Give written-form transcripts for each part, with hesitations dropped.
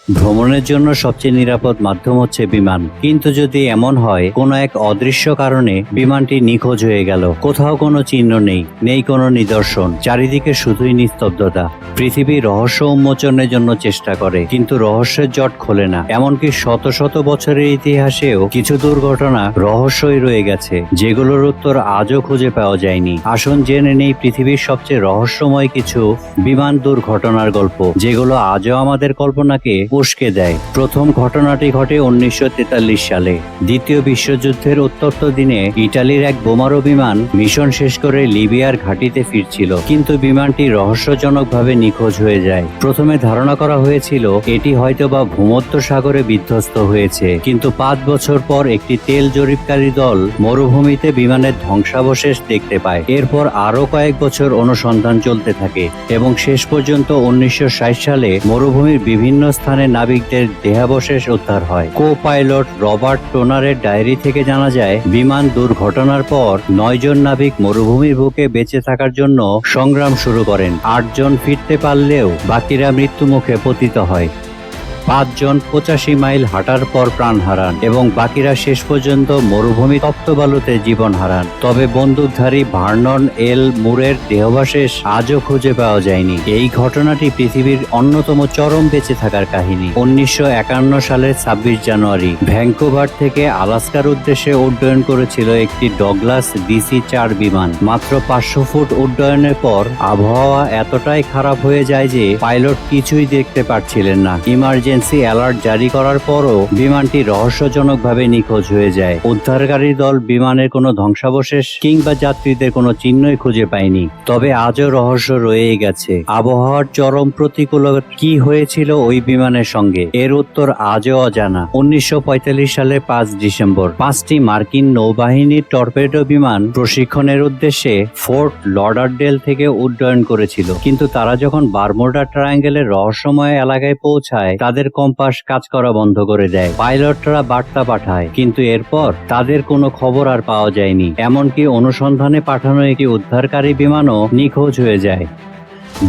ভ্রমণের জন্য সবচেয়ে নিরাপদ মাধ্যম হচ্ছে বিমান, কিন্তু যদি এমন হয় কোনো এক অদৃশ্য কারণে বিমানটি নিখোঁজ হয়ে গেল, কোথাও কোনো চিহ্ন নেই, নেই কোনো নিদর্শন, চারিদিকে শুধুই নিস্তব্ধতা। পৃথিবী রহস্য উন্মোচনের জন্য চেষ্টা করে, কিন্তু রহস্যের জট খোলে না। এমনকি শত শত বছরের ইতিহাসেও কিছু দুর্ঘটনা রহস্যই রয়ে গেছে, যেগুলোর উত্তর আজও খুঁজে পাওয়া যায়নি। আসুন জেনে নেই পৃথিবীর সবচেয়ে রহস্যময় কিছু বিমান দুর্ঘটনার গল্প, যেগুলো আজও আমাদের কল্পনাকে উস্কে দেয়। প্রথম ঘটনাটি ঘটে 1943 সালে। দ্বিতীয় বিশ্বযুদ্ধের উত্তপ্ত দিনে ইটালির এক বোমারু বিমান মিশন শেষ করে লিবিয়ার ঘাঁটিতে ফিরছিল, কিন্তু বিমানটি রহস্যজনকভাবে নিখোঁজ হয়ে যায়। প্রথমে ধারণা করা হয়েছিল এটি হয়তোবা ভূমধ্য সাগরে বিধ্বস্ত হয়েছে, কিন্তু 5 বছর পর একটি তেল জরিপকারী দল মরুভূমিতে বিমানের ধ্বংসাবশেষ দেখতে পায়। এরপর আরো কয়েক বছর অনুসন্ধান চলতে থাকে এবং শেষ পর্যন্ত 1960 সালে মরুভূমির বিভিন্ন স্থানে নাবিকদের দেহাবশেষ উদ্ধার হয়। কো পাইলট রবার্ট টোনারের ডায়েরি থেকে জানা যায়, বিমান দুর্ঘটনার পর 9 জন নাবিক মরুভূমির বুকে বেঁচে থাকার জন্য সংগ্রাম শুরু করেন। 8 জন ফিরতে পারলেও বাকিরা মৃত্যুমুখে পতিত হয়। 5 জন 85 মাইল হাঁটার পর প্রাণ হারান এবং বাকিরা শেষ পর্যন্ত মরুভূমি তপ্ত বালুতে জীবন হারান। তবে বন্দুকধারী ভার্নন এল মুরের দেহাবশেষ আজও খুঁজে পাওয়া যায়নি। এই ঘটনাটি পৃথিবীর অন্যতম চরম বেঁচে থাকার কাহিনী। 1951 সালের 26 জানুয়ারি ভ্যাঙ্কুভার থেকে আলাস্কার উদ্দেশ্যে উড্ডয়ন করেছিল একটি ডগলাস DC-4 বিমান। মাত্র 500 ফুট উড্ডয়নের পর আবহাওয়া এতটাই খারাপ হয়ে যায় যে পাইলট কিছুই দেখতে পারছিলেন না। ইমার্জেন্সি অ্যালার্ট জারি করার পরও বিমানটি রহস্যজনকভাবে নিখোঁজ হয়ে যায়। উদ্ধারকারী দল বিমানের কোনো ধ্বংসাবশেষ কিংবা যাত্রীদের কোনো চিহ্নই খুঁজে পায়নি। তবে আজও রহস্য রয়েই গেছে। আবহাওয়ার চরম প্রতিকূলতা কি হয়েছিল ওই বিমানের সঙ্গে, এর উত্তর আজও অজানা। 1945 সালের 5 ডিসেম্বর 5টি মার্কিন নৌবাহিনীর টর্পেডো বিমান প্রশিক্ষণের উদ্দেশ্যে ফোর্ট লডারডেল থেকে উড্ডয়ন করেছিল, কিন্তু তারা যখন বারমুডা ট্রায়াঙ্গেলের রহস্যময় এলাকায় পৌঁছায়, তাদের কম্পাস কাজ করা বন্ধ করে দেয়। পাইলটরা বার্তা পাঠায়, কিন্তু এরপর তাদের কোনো খবর আর পাওয়া যায়নি। এমনকি অনুসন্ধানে পাঠানো একটি উদ্ধারকারী বিমানও নিখোঁজ হয়ে যায়।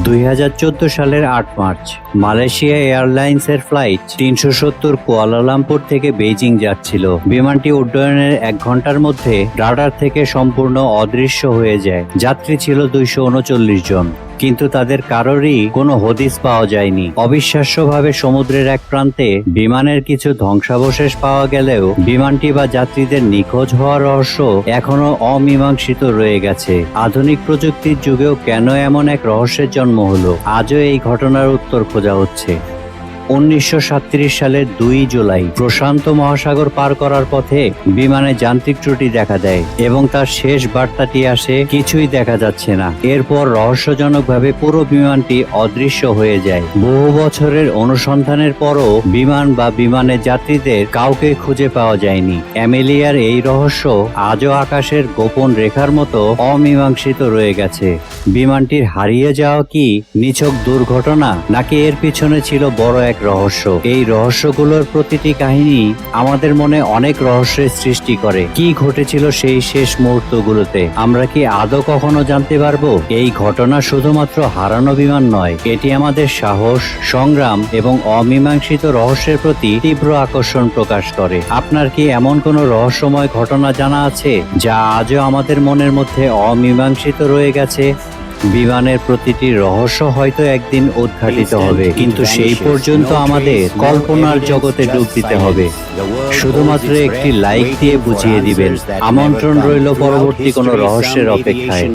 2014 সালের 8 মার্চ মালয়েশিয়া এয়ারলাইন্সের ফ্লাইট 370 কুয়ালালামপুর থেকে বেইজিং যাচ্ছিল। বিমানটি উড্ডয়নের 1 ঘন্টার মধ্যে রাডার থেকে সম্পূর্ণ অদৃশ্য হয়ে যায়। যাত্রী ছিল 239 জন, কিন্তু তাদের কারোরই কোনো হদিস পাওয়া যায়নি। অবিশ্বাস্যভাবে সমুদ্রের এক প্রান্তে বিমানের কিছু ধ্বংসাবশেষ পাওয়া গেলেও বিমানটি বা যাত্রীদের নিখোঁজ হওয়ার রহস্য এখনো অমীমাংসিত রয়ে গেছে। আধুনিক প্রযুক্তির যুগেও কেন এমন এক রহস্যের জন্ম হলো, আজও এই ঘটনার উত্তর খোঁজা হচ্ছে। 1937 সালের 2 জুলাই প্রশান্ত মহাসাগর পার করার পথে বিমানে যান্ত্রিক ত্রুটি দেখা দেয় এবং তার শেষ বার্তাটি আসে, কিছুই দেখা যাচ্ছে না। এরপর রহস্যজনকভাবে পুরো বিমানটি অদৃশ্য হয়ে যায়। বহু বছরের অনুসন্ধানের পরও বিমান বা বিমানের যাত্রীদের কাউকে খুঁজে পাওয়া যায়নি। অ্যামেলিয়ার এই রহস্য আজও আকাশের গোপন রেখার মতো অমীমাংসিত রয়ে গেছে। বিমানটির হারিয়ে যাওয়া কি নিছক দুর্ঘটনা, নাকি এর পিছনে ছিল বড় এক রহস্য? এই রহস্যগুলোর প্রতিটি কাহিনী আমাদের মনে অনেক রহস্যের সৃষ্টি করে। কি ঘটেছিল সেই শেষ মুহূর্তগুলোতে, আমরা কি আদৌ কখনো জানতে পারবো? এই ঘটনা শুধুমাত্র হারানো বিমান নয়, এটি আমাদের সাহস, সংগ্রাম এবং অমীমাংসিত রহস্যের প্রতি তীব্র আকর্ষণ প্রকাশ করে। আপনার কি এমন কোনো রহস্যময় ঘটনা জানা আছে যা আজও আমাদের মনের মধ্যে অমীমাংসিত রয়ে গেছে? বিমানের প্রতিটি রহস্য হয়তো একদিন উদ্ঘাটিত হবে, কিন্তু সেই পর্যন্ত আমাদের কল্পনার জগতে ডুব দিতে হবে। শুধুমাত্র একটি লাইক দিয়ে বুঝিয়ে দিবেন। আমন্ত্রণ রইল পরবর্তী কোনো রহস্যের অপেক্ষায়।